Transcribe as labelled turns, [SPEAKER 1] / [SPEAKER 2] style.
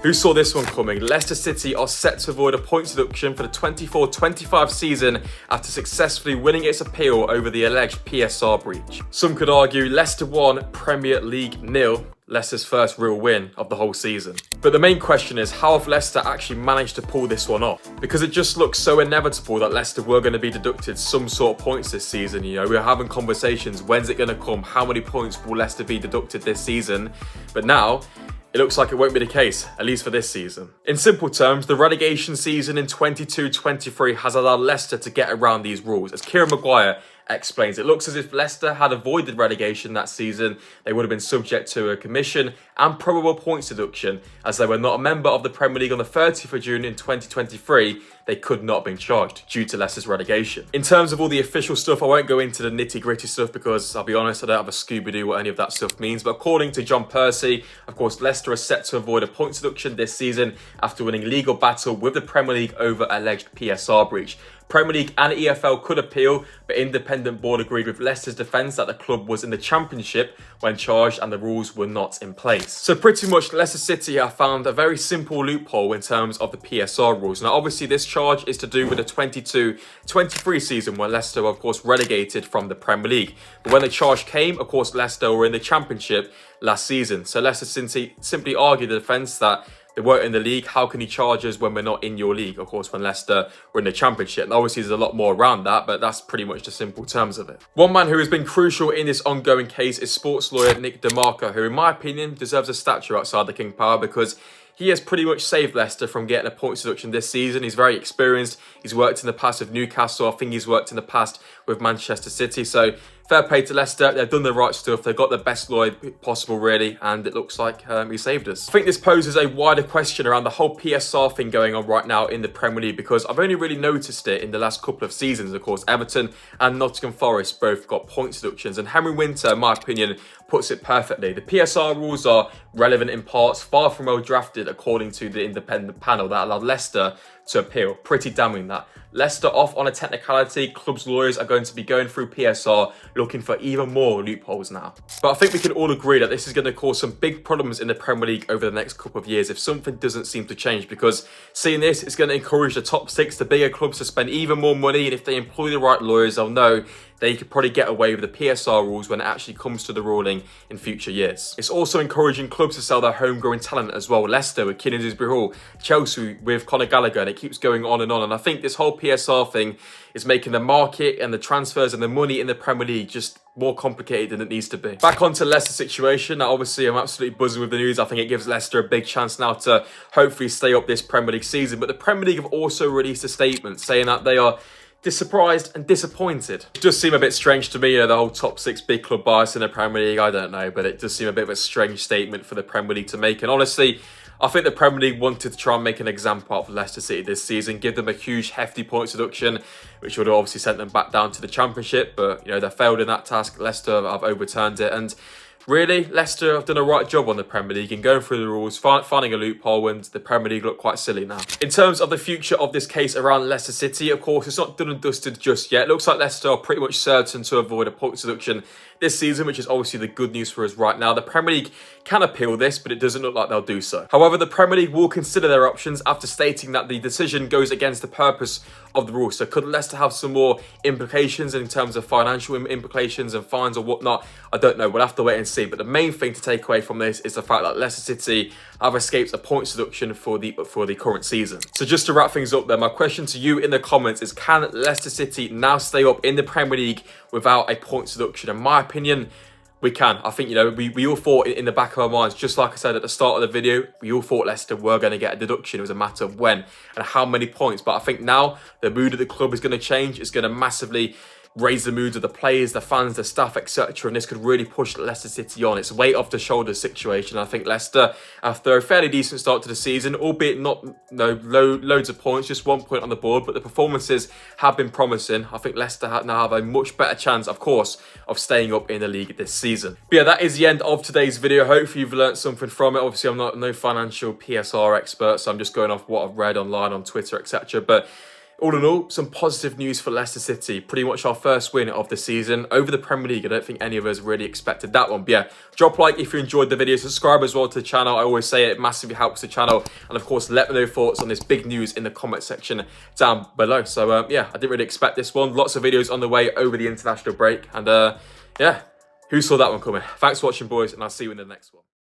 [SPEAKER 1] Who saw this one coming? Leicester City are set to avoid a points deduction for the 24-25 season after successfully winning its appeal over the alleged PSR breach. Some could argue Leicester won, Premier League nil, Leicester's first real win of the whole season. But the main question is, how have Leicester actually managed to pull this one off? Because it just looks so inevitable that Leicester were going to be deducted some sort of points this season. You know, we were having conversations, when's it going to come? How many points will Leicester be deducted this season? But now, it looks like it won't be the case, at least for this season. In simple terms, the relegation season in 22-23 has allowed Leicester to get around these rules. As Kieran Maguire explains, it looks as if Leicester had avoided relegation that season. They would have been subject to a commission and probable points deduction, as they were not a member of the Premier League on the 30th of June in 2023. They could not have been charged due to Leicester's relegation. In terms of all the official stuff, I won't go into the nitty-gritty stuff because I'll be honest, I don't have a Scooby-Doo what any of that stuff means. But according to John Percy, of course, Leicester are set to avoid a points deduction this season after winning legal battle with the Premier League over alleged PSR breach. Premier League and EFL could appeal, but independent board agreed with Leicester's defence that the club was in the Championship when charged and the rules were not in place. So pretty much Leicester City have found a very simple loophole in terms of the PSR rules. Now obviously this charge is to do with the 22-23 season when Leicester were of course relegated from the Premier League. But when the charge came, of course Leicester were in the Championship last season. So Leicester City simply argued the defence that they weren't in the league. How can you charge us when we're not in your league? Of course, when Leicester were in the Championship. And obviously, there's a lot more around that, but that's pretty much the simple terms of it. One man who has been crucial in this ongoing case is sports lawyer Nick DeMarco, who, in my opinion, deserves a statue outside the King Power because he has pretty much saved Leicester from getting a points deduction this season. He's very experienced. He's worked in the past with Newcastle. I think he's worked in the past with Manchester City. So fair play to Leicester. They've done the right stuff. They've got the best lawyer possible, really. And it looks like he saved us. I think this poses a wider question around the whole PSR thing going on right now in the Premier League because I've only really noticed it in the last couple of seasons. Of course, Everton and Nottingham Forest both got points deductions. And Henry Winter, in my opinion, puts it perfectly. The PSR rules are relevant in parts, far from well drafted according to the independent panel that allowed Leicester to appeal. Pretty damning that. Leicester off on a technicality. Club's lawyers are going to be going through PSR looking for even more loopholes now. But I think we can all agree that this is going to cause some big problems in the Premier League over the next couple of years if something doesn't seem to change, because seeing this is going to encourage the top six, the bigger clubs, to spend even more money, and if they employ the right lawyers, they'll know they could probably get away with the PSR rules when it actually comes to the ruling in future years. It's also encouraging clubs to sell their homegrown talent as well. Leicester with Keenan Hall, Chelsea with Conor Gallagher, and it keeps going on. And I think this whole PSR thing is making the market and the transfers and the money in the Premier League just more complicated than it needs to be. Back onto Leicester's situation. Now, obviously, I'm absolutely buzzing with the news. I think it gives Leicester a big chance now to hopefully stay up this Premier League season. But the Premier League have also released a statement saying that they are surprised and disappointed. It does seem a bit strange to me, you know, the whole top six big club bias in the Premier League. I don't know, but it does seem a bit of a strange statement for the Premier League to make. And honestly, I think the Premier League wanted to try and make an example out of Leicester City this season, give them a huge, hefty points deduction, which would have obviously sent them back down to the Championship. But, you know, they failed in that task. Leicester have overturned it. And really, Leicester have done a right job on the Premier League in going through the rules, finding a loophole, and the Premier League look quite silly now. In terms of the future of this case around Leicester City, of course, it's not done and dusted just yet. It looks like Leicester are pretty much certain to avoid a points deduction this season, which is obviously the good news for us right now. The Premier League can appeal this, but it doesn't look like they'll do so. However, the Premier League will consider their options after stating that the decision goes against the purpose of the rules. So could Leicester have some more implications in terms of financial implications and fines or whatnot? I don't know. We'll have to wait and see. But the main thing to take away from this is the fact that Leicester City have escaped a points deduction for the current season. So just to wrap things up there, my question to you in the comments is, can Leicester City now stay up in the Premier League without a points deduction? In my opinion, we can. I think, you know, we all thought in the back of our minds, just like I said at the start of the video, we all thought Leicester were going to get a deduction. It was a matter of when and how many points. But I think now the mood of the club is going to change. It's going to massively raise the moods of the players, the fans, the staff, etc. And this could really push Leicester City on. It's a weight off the shoulders situation. I think Leicester, after a fairly decent start to the season, albeit not loads of points, just 1 point on the board, but the performances have been promising. I think Leicester now have a much better chance, of course, of staying up in the league this season. But yeah, that is the end of today's video. Hopefully you've learnt something from it. Obviously, I'm no financial PSR expert, so I'm just going off what I've read online on Twitter, etc. But all in all, some positive news for Leicester City. Pretty much our first win of the season over the Premier League. I don't think any of us really expected that one. But yeah, drop a like if you enjoyed the video. Subscribe as well to the channel. I always say it massively helps the channel. And of course, let me know your thoughts on this big news in the comment section down below. So yeah, I didn't really expect this one. Lots of videos on the way over the international break. And yeah, who saw that one coming? Thanks for watching, boys, and I'll see you in the next one.